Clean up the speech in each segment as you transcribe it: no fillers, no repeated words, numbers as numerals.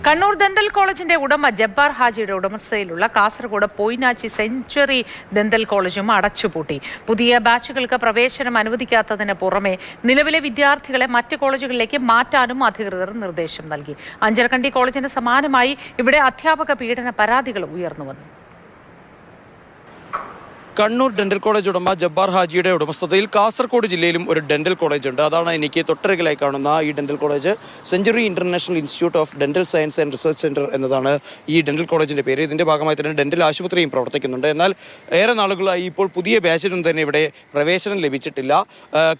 Kannur dental കോളേജിന്റെ ഉടമ ജബ്ബാർ ഹാജിയുടെ ഉടമസ്ഥയിലുള്ള കാസർഗോഡ് പോയിനാച്ചി സെഞ്ചുറി ദന്തൽ കോളേജും അടച്ചുപൂട്ടി. പുതിയ ബാച്ചുകൾക്ക് പ്രവേശനം അനുവദിക്കാത്തതിന് പുറമെ നിലവിലെ വിദ്യാർത്ഥികളെ മറ്റ് കോളേജുകളിലേക്ക് മാറ്റാനും അധികൃതർ നിർദ്ദേശം നൽകി. അഞ്ചരക്കണ്ടി കോളേജിന് സമാനമായി ഇവിടെ അധ്യാപക പീഡന പരാതികൾ ഉയർന്നുവന്നു. കണ്ണൂർ ഡെന്റൽ കോളേജ് ഉടമ ജബ്ബാർ ഹാജിയുടെ ഉടമസ്ഥതയിൽ കാസർഗോഡ് ജില്ലയിലും ഒരു ഡെന്റൽ കോളേജ് ഉണ്ട്. അതാണ് എനിക്ക് തൊട്ടരികിലായി കാണുന്ന ഈ dental college. Century international institute of dental science and research centre എന്നതാണ് ഈ ഡെന്റൽ കോളേജിന്റെ പേര്. ഇതിന്റെ ഭാഗമായി തന്നെ ഡെന്റൽ ആശുപത്രിയും പ്രവർത്തിക്കുന്നുണ്ട്. എന്നാൽ ഏറെ നാളുകളായി ഇപ്പോൾ പുതിയ ബാച്ചിനും തന്നെ ഇവിടെ പ്രവേശനം ലഭിച്ചിട്ടില്ല.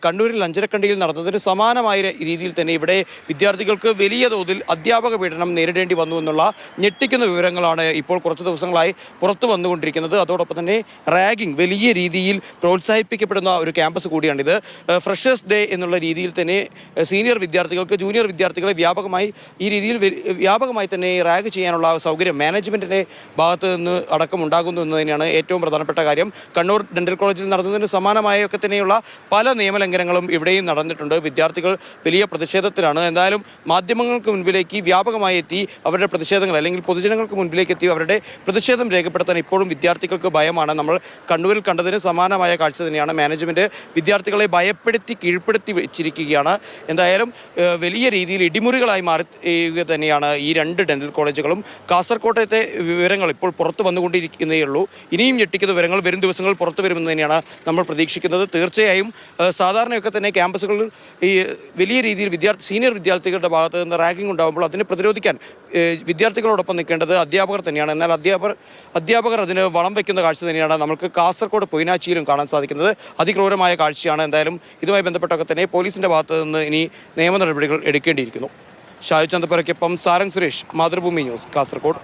കണ്ണൂരിൽ അഞ്ചരക്കണ്ടിയിൽ നടന്നതിന് സമാനമായ രീതിയിൽ തന്നെ ഇവിടെ വിദ്യാർത്ഥികൾക്ക് വലിയ തോതിൽ അധ്യാപക പീഡനം നേരിടേണ്ടി വന്നു എന്നുള്ള ഞെട്ടിക്കുന്ന വിവരങ്ങളാണ് ഇപ്പോൾ കുറച്ച് ദിവസങ്ങളായി പുറത്തു വന്നുകൊണ്ടിരിക്കുന്നത്. അതോടൊപ്പം തന്നെ റാഗിംഗ് വലിയ രീതിയിൽ പ്രോത്സാഹിപ്പിക്കപ്പെടുന്ന ഒരു ക്യാമ്പസ് കൂടിയാണിത്. ഫ്രഷേഴ്സ് ഡേ എന്നുള്ള രീതിയിൽ തന്നെ സീനിയർ വിദ്യാർത്ഥികൾക്ക് ജൂനിയർ വിദ്യാർത്ഥികളെ വ്യാപകമായി തന്നെ റാഗ് ചെയ്യാനുള്ള സൗകര്യം മാനേജ്മെൻറ്റിൻ്റെ ഭാഗത്ത് നിന്ന് അടക്കം ഉണ്ടാകുന്നു എന്ന് തന്നെയാണ് ഏറ്റവും പ്രധാനപ്പെട്ട കാര്യം. കണ്ണൂർ ഡെന്റൽ കോളേജിൽ നടന്നതിന് സമാനമായൊക്കെ തന്നെയുള്ള പല നിയമലംഘനങ്ങളും ഇവിടെയും നടന്നിട്ടുണ്ട്. വിദ്യാർത്ഥികൾ വലിയ പ്രതിഷേധത്തിലാണ്. എന്തായാലും മാധ്യമങ്ങൾക്ക് മുൻപിലേക്ക് വ്യാപകമായി എത്തി അവരുടെ പ്രതിഷേധങ്ങൾ അല്ലെങ്കിൽ പൊതുജനങ്ങൾക്ക് മുൻപിലേക്ക് എത്തി അവരുടെ പ്രതിഷേധം രേഖപ്പെടുത്താൻ ഇപ്പോഴും വിദ്യാർത്ഥികൾക്ക് ഭയമാണ്. നമ്മൾ കണ്ണൂരിൽ കണ്ടതിന് സമാനമായ കാഴ്ച തന്നെയാണ്. മാനേജ്മെൻറ്റ് വിദ്യാർത്ഥികളെ ഭയപ്പെടുത്തി കീഴ്പ്പെടുത്തി വെച്ചിരിക്കുകയാണ്. എന്തായാലും വലിയ രീതിയിൽ ഇടിമുറികളായി മാറി തന്നെയാണ് ഈ രണ്ട് ഡെന്റൽ കോളേജുകളും. കാസർകോട്ടത്തെ വിവരങ്ങൾ ഇപ്പോൾ പുറത്തു വന്നുകൊണ്ടിരിക്കുന്നേ ഉള്ളൂ. ഇനിയും ഞെട്ടിക്കുന്ന വിവരങ്ങൾ വരും ദിവസങ്ങൾ പുറത്തു വരുമെന്ന് തന്നെയാണ് നമ്മൾ പ്രതീക്ഷിക്കുന്നത്. തീർച്ചയായും സാധാരണയൊക്കെ തന്നെ ക്യാമ്പസുകളിൽ ഈ വലിയ രീതിയിൽ സീനിയർ വിദ്യാർത്ഥികളുടെ ഭാഗത്ത് നിന്ന് റാഗിംഗ് ഉണ്ടാകുമ്പോൾ അതിനെ പ്രതിരോധിക്കാൻ വിദ്യാർത്ഥികളോടൊപ്പം നിൽക്കേണ്ടത് അധ്യാപകർ തന്നെയാണ്. എന്നാൽ അധ്യാപകർ അതിന് വളം വയ്ക്കുന്ന കാഴ്ച തന്നെയാണ് നമുക്ക് കാസർഗോഡ് പൊയിനാച്ചിയിലും കാണാൻ സാധിക്കുന്നത്. അതിക്രൂരമായ കാഴ്ചയാണ്. എന്തായാലും ഇതുമായി ബന്ധപ്പെട്ടൊക്കെ തന്നെ പോലീസിൻ്റെ ഭാഗത്ത് നിന്ന് ഇനി നിയമ നടപടികൾ എടുക്കേണ്ടിയിരിക്കുന്നു. ഷായു ചന്തപ്പുരയ്ക്കൊപ്പം സാരംഗ് സുരേഷ്, മാതൃഭൂമി ന്യൂസ്, കാസർഗോഡ്.